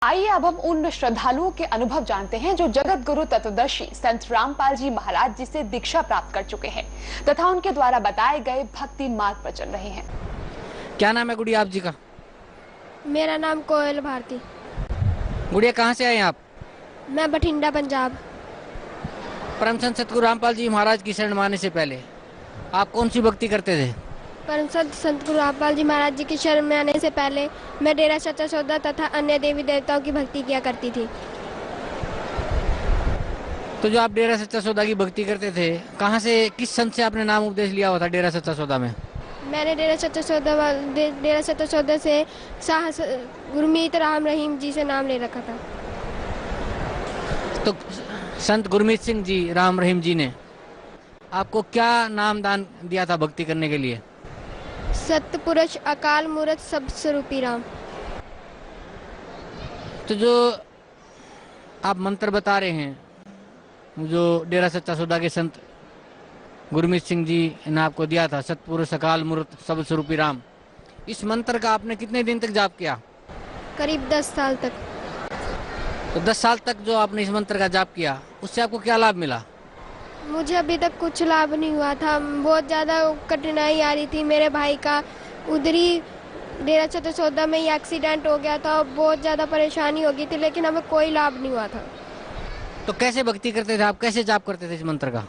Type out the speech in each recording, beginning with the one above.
आइए अब हम उन श्रद्धालुओं के अनुभव जानते हैं जो जगत गुरु तत्वदर्शी संत रामपाल जी महाराज जी से दीक्षा प्राप्त कर चुके हैं तथा उनके द्वारा बताए गए भक्ति मार्ग पर चल रहे हैं। क्या नाम है गुड़िया आप जी का? मेरा नाम कोयल भारती। गुड़िया कहाँ से आए आप? मैं बठिंडा पंजाब। परम संत सतगुरु रामपाल जी महाराज की शरण माने से पहले आप कौन सी भक्ति करते थे? परम संत गुरु रामपाल जी महाराज जी की शरण में आने से पहले मैं डेरा सच्चा सौदा तथा अन्य देवी देवताओं की भक्ति किया करती थी। तो जो आप डेरा सच्चा सौदा की भक्ति करते थे, कहाँ से, किस संत से आपने नाम उपदेश लिया हुआ था डेरा सच्चा सौदा में? मैंने डेरा सच्चा सौदा से साहस गुरमीत राम रहीम जी से नाम ले रखा था। तो संत गुरमीत सिंह जी राम रहीम जी ने आपको क्या नाम दान दिया था भक्ति करने के लिए? सतपुरुष अकाल मूर्त सब स्वरूपी राम। तो जो आप मंत्र बता रहे हैं, जो डेरा सच्चा सौदा के संत गुरमीत सिंह जी ने आपको दिया था, सतपुरुष अकाल मूर्त सब स्वरूपी राम, इस मंत्र का आपने कितने दिन तक जाप किया? करीब 10 साल तक। तो 10 साल तक जो आपने इस मंत्र का जाप किया, उससे आपको क्या लाभ मिला? मुझे अभी तक कुछ लाभ नहीं हुआ था। बहुत ज़्यादा कठिनाई आ रही थी। मेरे भाई का उधरी डेरा सच्चा सौदा में ही एक्सीडेंट हो गया था। बहुत ज़्यादा परेशानी हो गई थी, लेकिन हमें कोई लाभ नहीं हुआ था। तो कैसे भक्ति करते थे आप, कैसे जाप करते थे इस मंत्र का?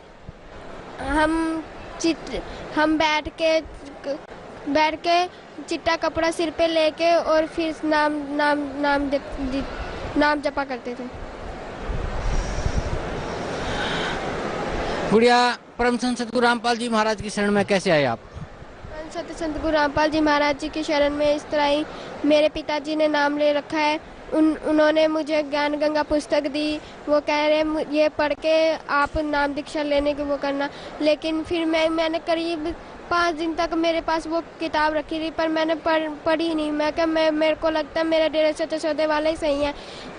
हम बैठ के चिट्टा कपड़ा सिर पे लेके और फिर नाम जपा करते थे। गुड़िया, परम संत सतगुरु रामपाल जी महाराज की शरण में कैसे आए आप? परम संत गुरु रामपाल जी महाराज जी की शरण में इस तरह ही मेरे पिताजी ने नाम ले रखा है। उन्होंने मुझे ज्ञान गंगा पुस्तक दी। वो कह रहे ये पढ़ के आप नाम दीक्षा लेने की वो करना। लेकिन फिर मैंने करीब 5 दिन तक मेरे पास वो किताब रखी थी, पर मैंने पढ़ी नहीं। मेरे को लगता है मेरा डेरा सच्चा सौदे वाला ही सही है।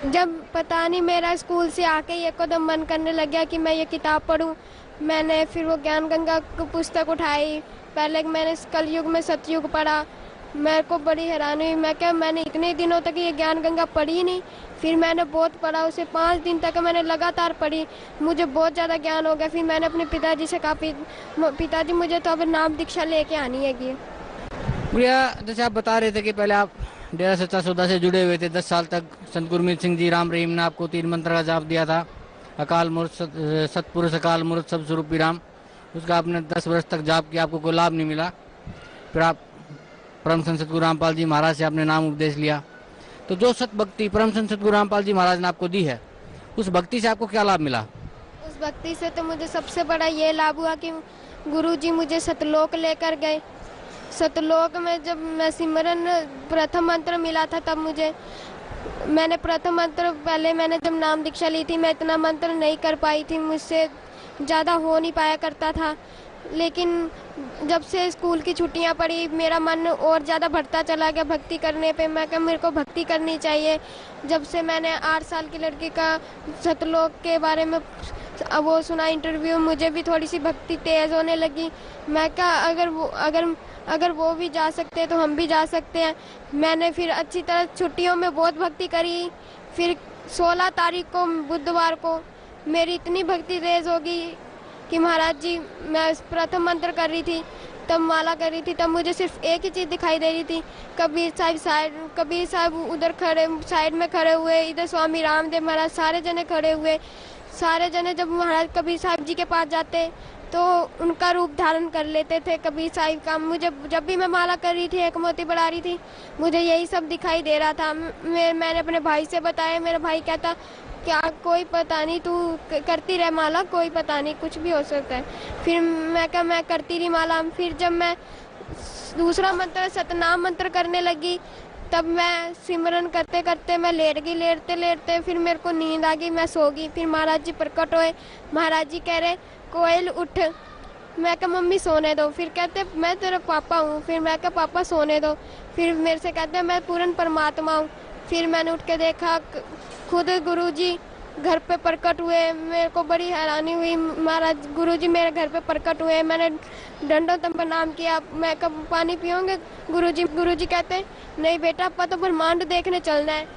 जब पता नहीं मेरा स्कूल से आके ये एकदम मन करने लग गया कि मैं ये किताब पढूं, मैंने फिर वो ज्ञान गंगा की पुस्तक उठाई। पहले मैंने कलयुग में सतयुग पढ़ा। मेरे को बड़ी हैरानी हुई। मैंने इतने दिनों तक ये ज्ञान गंगा पढ़ी नहीं। फिर मैंने बहुत पढ़ा, उसे 5 दिन तक मैंने लगातार पढ़ी। मुझे बहुत ज़्यादा ज्ञान हो गया। फिर मैंने अपने पिताजी से कहा, पिताजी मुझे तो अब नाम दीक्षा लेके आनी है। भैया, जैसे आप बता रहे थे कि पहले आप डेरा सच्चा सौदा से जुड़े हुए थे 10 साल तक, संत गुरमीत सिंह जी राम रहीम ने आपको 3 मंत्र का जाप दिया था, अकाल मूर्त सतपुरुष अकाल मूर्त सब स्वरूपी राम। उसका आपने 10 वर्ष तक जाप किया, आपको कोई लाभ नहीं मिला। फिर आप परम संत सतगुरु रामपाल जी महाराज से आपने नाम उपदेश लिया। तो जो सत भक्ति परम संत सतगुरु रामपाल जी महाराज ने आपको दी है, उस भक्ति से आपको क्या लाभ मिला? उस भक्ति से तो मुझे सबसे बड़ा ये लाभ हुआ कि गुरुजी मुझे सतलोक लेकर गए। सतलोक में जब मैं सिमरन प्रथम मंत्र मिला था, तब मैंने प्रथम मंत्र पहले मैंने जब नाम दीक्षा ली थी, मैं इतना मंत्र नहीं कर पाई थी, मुझसे ज़्यादा हो नहीं पाया करता था। लेकिन जब से स्कूल की छुट्टियां पड़ी, मेरा मन और ज़्यादा बढ़ता चला गया भक्ति करने पे। मैं कहा मेरे को भक्ति करनी चाहिए। जब से मैंने 8 साल की लड़की का सतलोक के बारे में वो सुना इंटरव्यू, मुझे भी थोड़ी सी भक्ति तेज़ होने लगी। मैं कहा अगर वो भी जा सकते हैं तो हम भी जा सकते हैं। मैंने फिर अच्छी तरह छुट्टियों में बहुत भक्ति करी। फिर 16 तारीख को बुधवार को मेरी इतनी भक्ति तेज़ होगी कि महाराज जी, मैं प्रथम मंत्र कर रही थी, तब माला कर रही थी, तब मुझे सिर्फ एक ही चीज़ दिखाई दे रही थी। कबीर साहब उधर खड़े साइड में खड़े हुए, इधर स्वामी रामदेव महाराज, सारे जने खड़े हुए। सारे जने जब महाराज कबीर साहब जी के पास जाते तो उनका रूप धारण कर लेते थे कबीर साहब का। मुझे जब भी मैं माला कर रही थी, एक मोती बढ़ा रही थी, मुझे यही सब दिखाई दे रहा था। मैंने अपने भाई से बताया। मेरा भाई कहता क्या कोई पता नहीं, तू करती रह माला, कोई पता नहीं, कुछ भी हो सकता है। फिर मैं करती रही माला। फिर जब मैं दूसरा मंत्र सतनाम मंत्र करने लगी, तब मैं सिमरन करते करते मैं लेट गई। लेटते लेटते फिर मेरे को नींद आ गई, मैं सो गई। फिर महाराज जी प्रकट हुए। महाराज जी कह रहे कोयल उठ। मैं कहा मम्मी सोने दो। फिर कहते मैं तेरा पापा हूँ। फिर मैं कहा पापा सोने दो। फिर मेरे से कहते मैं पूर्ण परमात्मा हूँ। फिर मैंने उठ के देखा, खुद गुरुजी घर पे प्रकट हुए। मेरे को बड़ी हैरानी हुई। महाराज गुरुजी मेरे घर पे प्रकट हुए। मैंने दंडोतम प्रणाम किया। मैं कब पानी पियोगे गुरुजी? गुरुजी कहते नहीं बेटा, आपका तो ब्रह्मांड देखने चलना है।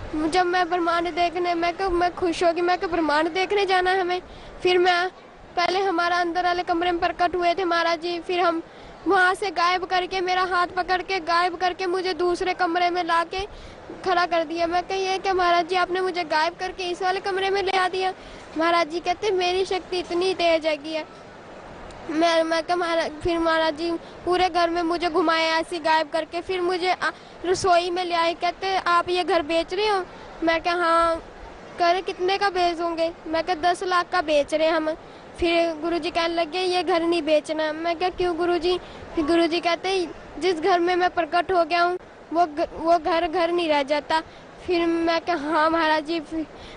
जब मैं ब्रह्मांड देखने मैं खुश होगी, मैं ब्रह्मांड देखने जाना है हमें। फिर मैं पहले हमारा अंदर वाले कमरे में प्रकट हुए थे महाराज जी, फिर हम वहाँ से गायब करके मेरा हाथ पकड़ के गायब करके मुझे दूसरे कमरे में ला के खड़ा कर दिया। मैं ये कि महाराज जी आपने मुझे गायब करके इस वाले कमरे में ले आ दिया। महाराज जी कहते मेरी शक्ति इतनी तेज है। मैं फिर महाराज जी पूरे घर में मुझे घुमाए ऐसे गायब करके, फिर मुझे रसोई में ले आए। कहते आप ये घर बेच रहे हो? मैं क्या हाँ। कह रहे कितने का बेचोगे? मैं क्या 10 लाख का बेच रहे हम। फिर गुरुजी कहने लगे ये घर नहीं बेचना। मैं क्या क्यों गुरुजी? फिर गुरुजी कहते जिस घर में मैं प्रकट हो गया हूँ वो घर नहीं रह जाता। फिर मैं क्या हाँ महाराज जी।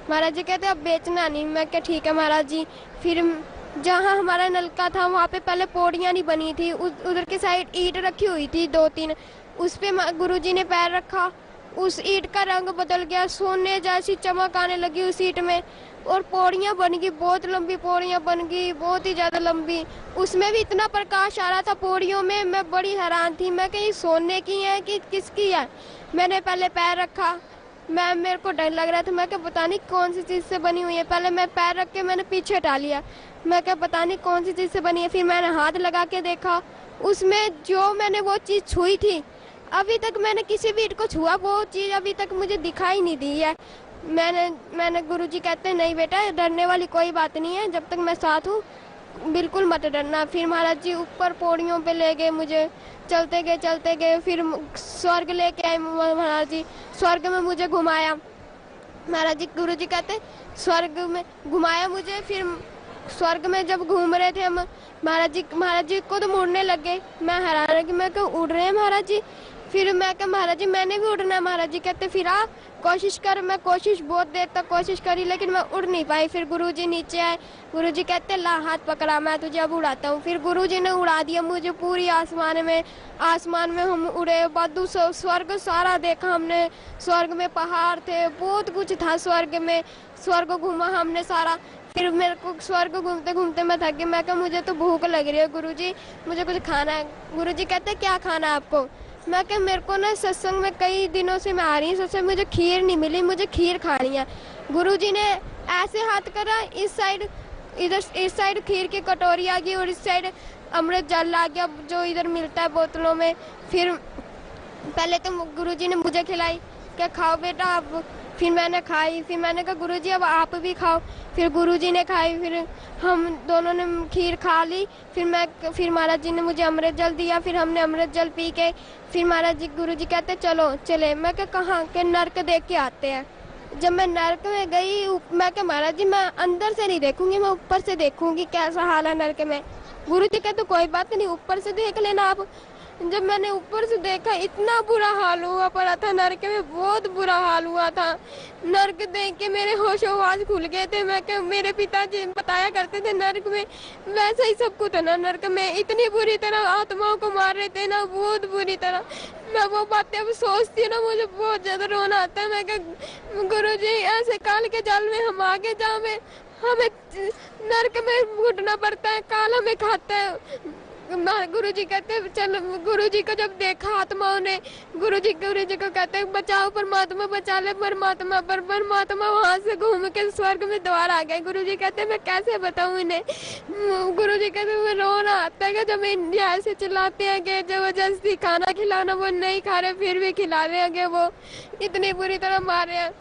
महाराज जी कहते अब बेचना नहीं। मैं क्या ठीक है महाराज जी। फिर जहाँ हमारा नलका था वहाँ पे पहले पौड़ियाँ नहीं बनी थी, उधर की साइड ईंट रखी हुई थी 2-3, उस पे गुरुजी ने पैर रखा, उस ईंट का रंग बदल गया, सोने जैसी चमक आने लगी उस ईंट में, और पौड़ियाँ बन गई, बहुत लंबी पौड़ियाँ बन गई, बहुत ही ज्यादा लंबी। उसमें भी इतना प्रकाश आ रहा था पौड़ियों में, मैं बड़ी हैरान थी। मैं कहीं सोने की है कि किसकी है। मैंने पहले पैर रखा, मेरे को डर लग रहा था। मैं क्या पता नहीं कौन सी चीज से बनी हुई है। पहले मैं पैर रख के मैंने पीछे हटा लिया। मैं क्या पता नहीं कौन सी चीज से बनी है। फिर मैंने हाथ लगा के देखा, उसमें जो मैंने वो चीज छुई थी, अभी तक मैंने किसी भी ईंट को छुआ, वो चीज अभी तक मुझे दिखाई नहीं दी है। मैंने गुरुजी कहते हैं नहीं बेटा डरने वाली कोई बात नहीं है, जब तक मैं साथ हूँ बिल्कुल मत डरना। फिर महाराज जी ऊपर पौड़ियों पे ले गए मुझे, चलते गए। फिर स्वर्ग लेके आए महाराज जी, स्वर्ग में मुझे घुमाया। महाराज जी गुरुजी कहते स्वर्ग में घुमाया मुझे। फिर स्वर्ग में जब घूम रहे थे हम, महाराज जी को तो मुड़ने लगे। मैं हैरान है कि मैं क्यों उड़ रहे हैं महाराज जी। फिर मैं कहा महाराज जी मैंने भी उड़ना है। महाराज जी कहते फिर आ कोशिश कर। मैं कोशिश बहुत देर तक कोशिश करी लेकिन मैं उड़ नहीं पाई। फिर गुरुजी नीचे आए, गुरुजी कहते ला हाथ पकड़ा, मैं तुझे अब उड़ाता हूँ। फिर गुरुजी ने उड़ा दिया मुझे पूरी आसमान में हम उड़े। बादू स्वर्ग सारा देखा हमने, स्वर्ग में पहाड़ थे, बहुत कुछ था स्वर्ग में, स्वर्ग घूमा हमने सारा। फिर मेरे को स्वर्ग घूमते घूमते मैं थक गई। मैं कहा मुझे तो भूख लग रही है गुरुजी, मुझे कुछ खाना है। गुरुजी कहते क्या खाना है आपको? मैं क्या मेरे को ना सत्संग में कई दिनों से मैं आ रही हूँ, सत्संग मुझे खीर नहीं मिली, मुझे खीर खानी है। गुरुजी ने ऐसे हाथ करा, इस साइड खीर की कटोरी आ गई और इस साइड अमृत जल आ गया जो इधर मिलता है बोतलों में। फिर पहले तो गुरुजी ने मुझे खिलाई, क्या खाओ बेटा आप। फिर मैंने खाई। फिर मैंने कहा गुरुजी अब आप भी खाओ। फिर गुरुजी ने खाई, फिर हम दोनों ने खीर खा ली। फिर महाराज जी ने मुझे अमृत जल दिया। फिर हमने अमृत जल पी के फिर महाराज जी गुरुजी कहते चलो चले। मैं क्या कहाँ के? नर्क देख के आते हैं। जब मैं नर्क में गई, मैं क्या महाराज जी मैं अंदर से नहीं देखूंगी, मैं ऊपर से देखूंगी कैसा हाल है नर्क में। गुरुजी कहते कोई बात नहीं, ऊपर से देख लेना आप। जब मैंने ऊपर से देखा इतना बुरा हाल हुआ पड़ा था नर्क में, बहुत बुरा हाल हुआ था। नर्क देख के मेरे होश-ओ-हवास खुल गए थे। मैं क्या मेरे पिताजी बताया करते थे नर्क में वैसा ही सब कुछ है ना, नर्क में इतनी बुरी तरह आत्माओं को मार रहे थे ना, बहुत बुरी तरह। मैं वो बातें अब सोचती हूँ ना मुझे बहुत ज्यादा रोना आता है। मैं क्या गुरुजी ऐसे काल के जाल में हम आगे जहाँ में हमें नर्क में घुटना पड़ता है, काल हमें खाता है। गुरुजी कहते चल, गुरुजी को जब देखा आत्माओं ने, गुरुजी को कहते बचाओ परमात्मा, बचा ले परमात्मा। पर परमात्मा वहां से घूम के स्वर्ग में द्वार आ गए। गुरुजी कहते मैं कैसे बताऊं इन्हें। गुरुजी कहते मैं रोना आता है जब इंडिया ऐसे चिल्लाते हैं कि जबरदस्ती खाना खिलाना वो नहीं खा रहे फिर भी खिला रहे हैं, वो इतनी बुरी तरह मार रहे हैं।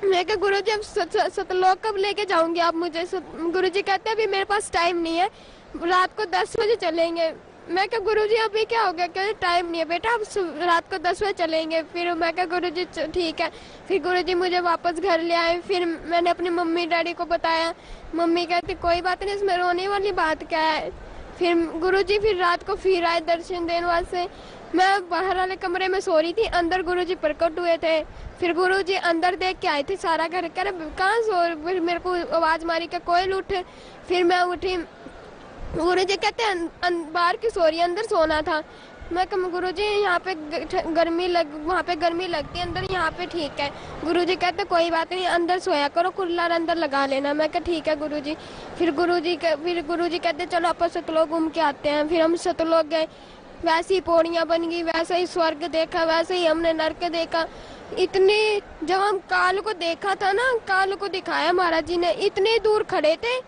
मैं कहा गुरुजी अब सतलोक कब लेके जाऊंगी आप मुझे? गुरुजी कहते अभी मेरे पास टाइम नहीं है, रात को 10 बजे चलेंगे। मैं क्या गुरुजी अभी क्या हो गया? कहते टाइम नहीं है बेटा, अब रात को 10 बजे चलेंगे। फिर मैं क्या गुरुजी ठीक है। फिर गुरुजी मुझे वापस घर ले आए। फिर मैंने अपनी मम्मी डैडी को बताया। मम्मी कहती कोई बात नहीं, इसमें रोने वाली बात क्या है। फिर गुरुजी फिर रात को फिर आए दर्शन देने वास्ते। मैं बाहर वाले कमरे में सो रही थी, अंदर गुरुजी प्रकट हुए थे। फिर गुरुजी अंदर देख के आए थे सारा घर, कह रहे कहाँ सो? फिर मेरे को आवाज मारी कि कोयल उठ। फिर मैं उठी। गुरुजी कहते बाहर की सो रही, अंदर सोना था। मैं कहा गुरुजी यहाँ पे वहाँ पे गर्मी लगती है, अंदर यहाँ पे ठीक है। गुरुजी कहते कोई बात नहीं, अंदर सोया करो, कूलर अंदर लगा लेना। मैं कहा ठीक है गुरुजी। फिर गुरुजी कहते चलो आप सतलोक घूम के आते हैं। फिर हम सतलोक गए। वैसी पौड़ियाँ बन गई, वैसा ही स्वर्ग देखा, वैसे ही हमने नरक देखा। इतने जब हम काल को देखा था ना, काल को दिखाया महाराज जी ने, इतने दूर खड़े थे,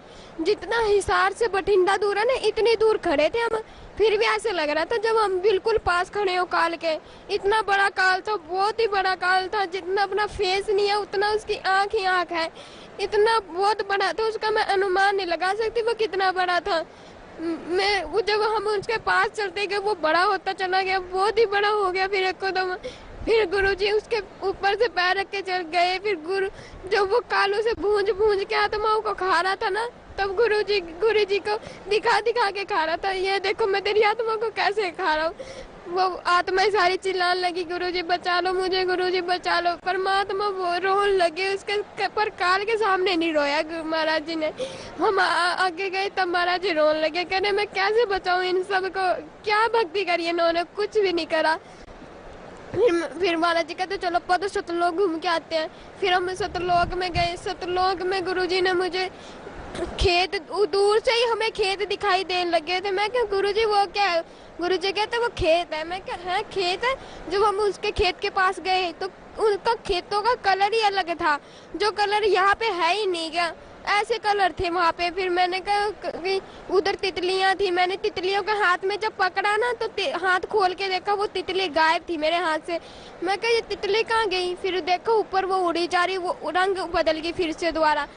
जितना हिसार से बठिंडा दूर है ना, इतनी दूर खड़े थे हम, फिर भी ऐसे लग रहा था जब हम बिल्कुल पास खड़े हो काल के। इतना बड़ा काल था, बहुत ही बड़ा काल था, जितना अपना फेस नहीं है उतना उसकी आंख ही आंख है। इतना बहुत बड़ा था, उसका मैं अनुमान नहीं लगा सकती वो कितना बड़ा था। मैं वो जब हम उसके पास चलते गए वो बड़ा होता चला गया, बहुत ही बड़ा हो गया। फिर एकदम फिर गुरुजी उसके ऊपर से पैर रख के चल गए। फिर जब वो कालों से भूंज भूंज के आत्माओं को खा रहा था ना, तब गुरुजी को दिखा दिखा के खा रहा था, ये देखो मैं तेरी आत्मा को कैसे खा रहा हूँ। वो आत्माएं सारी चिल्लाने लगी, गुरुजी बचा लो मुझे, गुरुजी बचा लो। परमात्मा वो रोने लगे, उसके पर काल के सामने नहीं रोया महाराज जी ने। हम आगे गए तब महाराज जी रोने लगे, कहने मैं कैसे बचाऊं इन सब को, क्या भक्ति करी इन्होंने, कुछ भी नहीं करा। फिर महाराज जी कहते चलो पद सतलोक घूम के आते हैं। फिर हम सतलोक में गए। सतलोक में गुरुजी ने मुझे खेत, दूर से ही हमें खेत दिखाई देने लगे थे। मैं क्या गुरुजी वो क्या है? गुरुजी कहते वो खेत है। मैं क्या है खेत है? जब हम उसके खेत के पास गए तो उनका खेतों का कलर ही अलग था, जो कलर यहाँ पे है ही नहीं क्या, ऐसे कलर थे वहाँ पे। फिर मैंने कहा उधर तितलियाँ थी, मैंने तितलियों के हाथ में जब पकड़ा ना तो हाथ खोल के देखा वो तितली गायब थी मेरे हाथ से। मैं कहा ये तितली कहाँ गई? फिर देखो ऊपर वो उड़ी जा रही, वो रंग बदल गई फिर से दोबारा।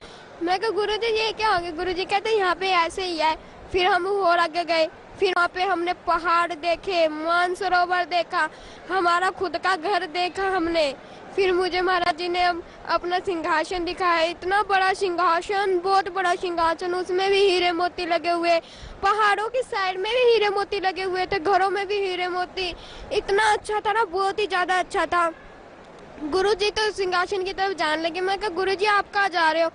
मैं कहा गुरुजी ये क्या हो गया? गुरुजी कहते यहाँ पे ऐसे ही है। फिर हम और आगे गए, फिर वहाँ पे हमने पहाड़ देखे, मानसरोवर देखा, हमारा खुद का घर देखा हमने। फिर मुझे महाराज जी ने अपना सिंहासन दिखाया, इतना बड़ा सिंहासन, बहुत बड़ा सिंहासन, उसमें भी हीरे मोती लगे हुए, पहाड़ों की साइड में भी हीरे मोती लगे हुए थे, घरों में भी हीरे मोती। इतना अच्छा था ना, बहुत ही ज्यादा अच्छा था। गुरुजी तो सिंहासन की तरफ जाने लगे। मैं कहा गुरुजी आप कहाँ जा रहे हो?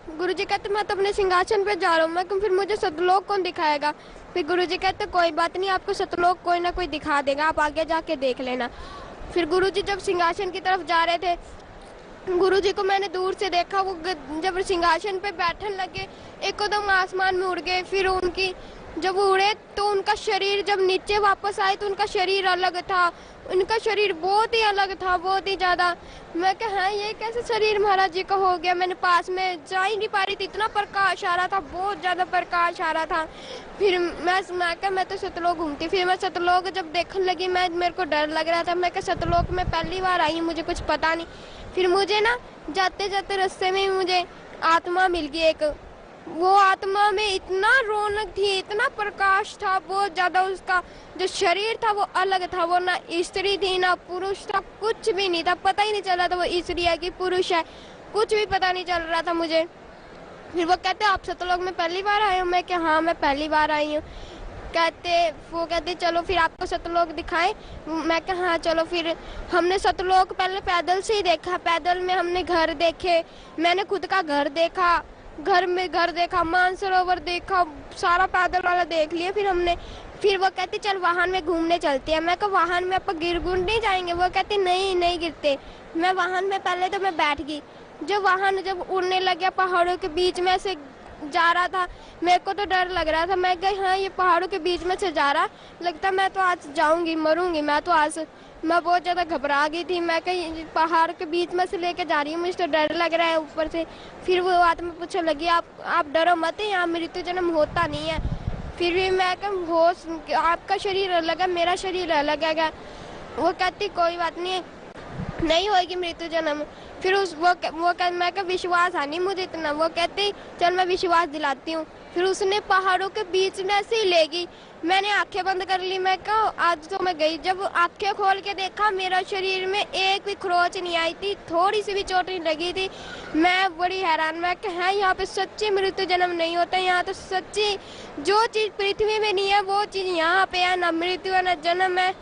गुरुजी कहते मैं तो अपने सिंहासन पे जा रहा हूँ। मैं फिर मुझे सतलोक कौन दिखाएगा? फिर गुरुजी कहते कोई बात नहीं, आपको सतलोक कोई ना कोई दिखा देगा, आप आगे जाके देख लेना। फिर गुरुजी जब सिंहासन की तरफ जा रहे थे, गुरुजी को मैंने दूर से देखा, वो जब सिंहासन पे बैठने लगे एकदम आसमान में उड़ गए। फिर उनकी जब उड़े तो उनका शरीर जब नीचे वापस आए तो उनका शरीर अलग था, उनका शरीर बहुत ही अलग था, बहुत ही ज्यादा। मैं कहा हाँ ये कैसे शरीर महाराज जी का हो गया? मैंने पास में जा ही नहीं पा रही थी, इतना प्रकाश आ रहा था, बहुत ज्यादा प्रकाश आ रहा था। फिर मैं तो सतलोक घूमती। फिर मैं सतलोक जब देखने लगी, मेरे को डर लग रहा था। मैं क्या सतलोक में पहली बार आई, मुझे कुछ पता नहीं। फिर मुझे ना जाते जाते रास्ते में मुझे आत्मा मिल गई एक। वो आत्मा में इतना रौनक थी, इतना प्रकाश था, बहुत ज्यादा। उसका जो शरीर था वो अलग था, वो ना स्त्री थी ना पुरुष था, कुछ भी नहीं था, पता ही नहीं चल रहा था वो स्त्री है कि पुरुष है, कुछ भी पता नहीं चल रहा था मुझे। फिर वो कहते आप सतलोक में पहली बार आए हो? मैं क्या हाँ मैं पहली बार आई हूँ। वो कहते चलो फिर आपको सतलोक दिखाएं। मैं कहा हाँ चलो। फिर हमने सतलोक पहले पैदल से ही देखा, पैदल में हमने घर देखे, मैंने खुद का घर देखा, घर देखा, मानसरोवर देखा, सारा पैदल वाला देख लिया। फिर वो कहते चल वाहन में घूमने चलते हैं। मैं कहा वाहन में आप गिर नहीं जाएंगे? वो कहते नहीं गिरते। मैं वाहन में पहले तो मैं बैठ गई। जब वाहन उड़ने लगे पहाड़ों के बीच में से जा रहा था, मेरे को तो डर लग रहा था। मैं गई हाँ ये पहाड़ों के बीच में से जा रहा, लगता मैं तो आज जाऊंगी, मरूंगी मैं तो आज। मैं बहुत ज्यादा घबरा गई थी। मैं कहीं पहाड़ के बीच में से लेके जा रही हूँ, मुझे तो डर लग रहा है ऊपर से। फिर वो आत्मा पूछने लगी आप डरो मत, यहाँ मृत्यु जन्म होता नहीं है। फिर भी मैं होश, आपका शरीर अलग है, मेरा शरीर अलग है। वो कहती कोई बात नहीं होगी मृत्यु जन्म। फिर मैं का विश्वास आनी मुझे इतना। वो कहती चल मैं विश्वास दिलाती हूँ। फिर उसने पहाड़ों के बीच में से ही ले गई। मैंने आंखें बंद कर ली। मैं कहा आज तो मैं गई। जब आंखें खोल के देखा मेरा शरीर में एक भी खरोच नहीं आई थी, थोड़ी सी भी चोट नहीं लगी थी। मैं बड़ी हैरान। मैं कहा यहाँ पे सच्ची मृत्यु जन्म नहीं होता, यहाँ तो सच्ची जो चीज पृथ्वी में नहीं है वो चीज यहाँ पे है, न मृत्यु है न जन्म है।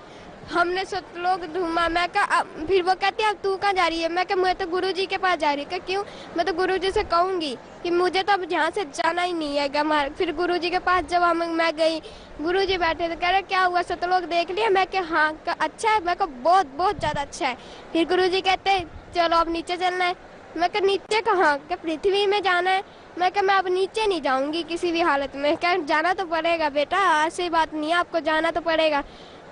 हमने सतलोक घूमा। मैं कहा फिर वो कहती है अब तू कहाँ जा रही है? मैं कहा मैं तो गुरुजी के पास जा रही हूँ। क्यों? मैं तो गुरुजी से कहूंगी कि मुझे तो अब यहाँ से जाना ही नहीं है। फिर गुरुजी के पास जब मैं गई, गुरुजी बैठे थे, कह रहे क्या हुआ सतलोक देख लिया? मैं कहा हाँ। अच्छा है? मैं कहा बहुत ज्यादा अच्छा है। फिर गुरुजी कहते चलो अब नीचे चलना है। मैं कहा नीचे कहाँ? क्या पृथ्वी में जाना है? मैं कहा मैं अब नीचे नहीं जाऊंगी किसी भी हालत में। क्या जाना तो पड़ेगा बेटा, ऐसी बात नहीं है, आपको जाना तो पड़ेगा।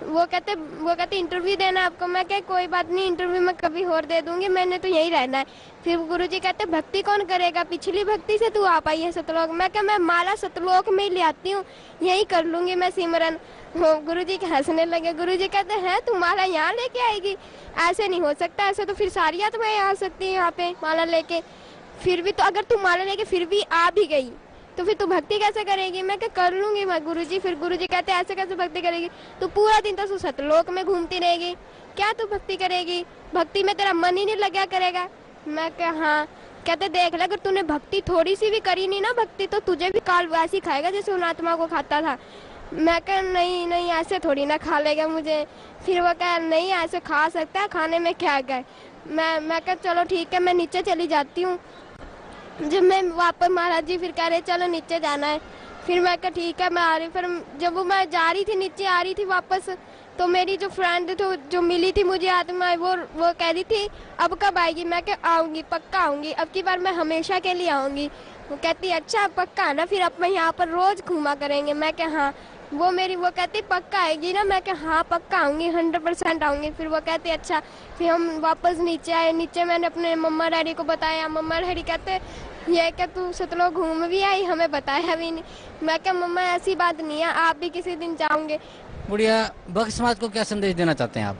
वो कहते इंटरव्यू देना आपको। मैं कह कोई बात नहीं, इंटरव्यू मैं कभी और दे दूंगी, मैंने तो यहीं रहना है। फिर गुरुजी कहते भक्ति कौन करेगा, पिछली भक्ति से तू आ पाई है सतलोक। मैं कह मैं माला सतलोक में ही ले आती हूँ, यही कर लूंगी मैं सिमरन। गुरुजी के हंसने लगे। गुरुजी कहते हैं तू माला यहाँ लेके आएगी, ऐसे नहीं हो सकता, ऐसे तो फिर सारी आत्माएं आ सकती है यहाँ पे माला लेके। फिर भी तो अगर तू माला लेके फिर भी आ भी गई तो फिर तू भक्ति कैसे करेगी। मैं क्या कर लूंगी मैं गुरुजी। फिर गुरुजी कहते ऐसे कैसे भक्ति करेगी, तू पूरा दिन तो सतलोक में घूमती रहेगी, क्या तू भक्ति करेगी, भक्ति में तेरा मन ही नहीं लगा करेगा। मैं क्या हाँ। कहते देख ले अगर तूने भक्ति थोड़ी सी भी करी नहीं ना भक्ति, तो तुझे भी काल वैसी खाएगा जैसे उन आत्मा को खाता था। मैं कह नहीं नहीं ऐसे थोड़ी ना खा लेगा मुझे। फिर वो कह नहीं ऐसे खा सकता है, खाने में क्या गए। मैं कह चलो ठीक है, मैं नीचे चली जाती हूँ। जब मैं वापस महाराज जी फिर कह रहे चलो नीचे जाना है, फिर मैं कहा ठीक है मैं आ रही। फिर जब वो मैं जा रही थी नीचे आ रही थी वापस, तो मेरी जो फ्रेंड तो जो मिली थी मुझे आत्मा, वो कह रही थी अब कब आएगी। मैं क्या आऊंगी, पक्का आऊंगी, अब की बार मैं हमेशा के लिए आऊंगी। वो कहती अच्छा पक्का ना, फिर अब मैं यहाँ पर रोज घूमा करेंगे। मैं क्या हाँ। वो कहती पक्का आएगी ना। मैं क्या हाँ पक्का आऊंगी, 100% आऊंगी। फिर वो कहती अच्छा। फिर हम वापस नीचे आए। नीचे मैंने अपने मम्मा डैडी को बताया। मम्मा डैडी कहते ये क्या तू सतलोक घूम भी आई, हमें बताया भी नहीं। मैं क्या मम्मा ऐसी बात नहीं है, आप भी किसी दिन जाओगे। बुढ़िया भक्त समाज को क्या संदेश देना चाहते हैं आप?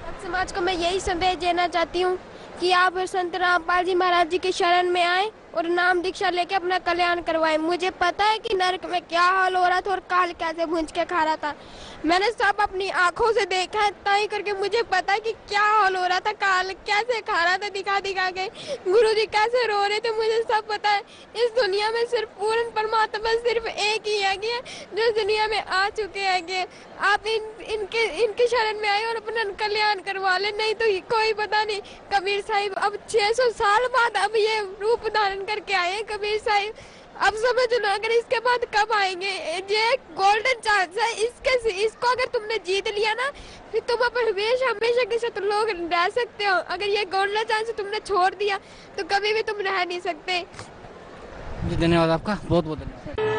भक्त समाज को मैं यही संदेश देना चाहती हूँ कि आप संत रामपाल जी महाराज जी के शरण में आए और नाम दीक्षा लेके अपना कल्याण करवाए। मुझे पता है कि नरक में क्या हाल हो रहा था और काल कैसे भूंज के खा रहा था। मैंने सब अपनी आंखों से देखा है, ताई करके मुझे पता है कि क्या हाल हो रहा था, काल कैसे खा रहा था दिखा दिखा के, गुरुजी कैसे रो रहे थे, मुझे सब पता है। इस दुनिया में सिर्फ पूर्ण परमात्मा सिर्फ एक ही है जो इस दुनिया में आ चुके हैं। आप इनके शरण में आए और अपना कल्याण करवा ले, नहीं तो कोई पता नहीं। कबीर साहिब अब 600 साल बाद अब ये रूप धारण करके आए हैं कबीर साहिब। अब समझ लो अगर इसके बाद कब आएंगे। ये गोल्डन चांस है, इसको अगर तुमने जीत लिया ना, फिर तुम अब हमेशा के साथ लोग रह सकते हो। अगर ये गोल्डन चांस तुमने छोड़ दिया तो कभी भी तुम रह नहीं सकते। जी धन्यवाद आपका, बहुत बहुत धन्यवाद।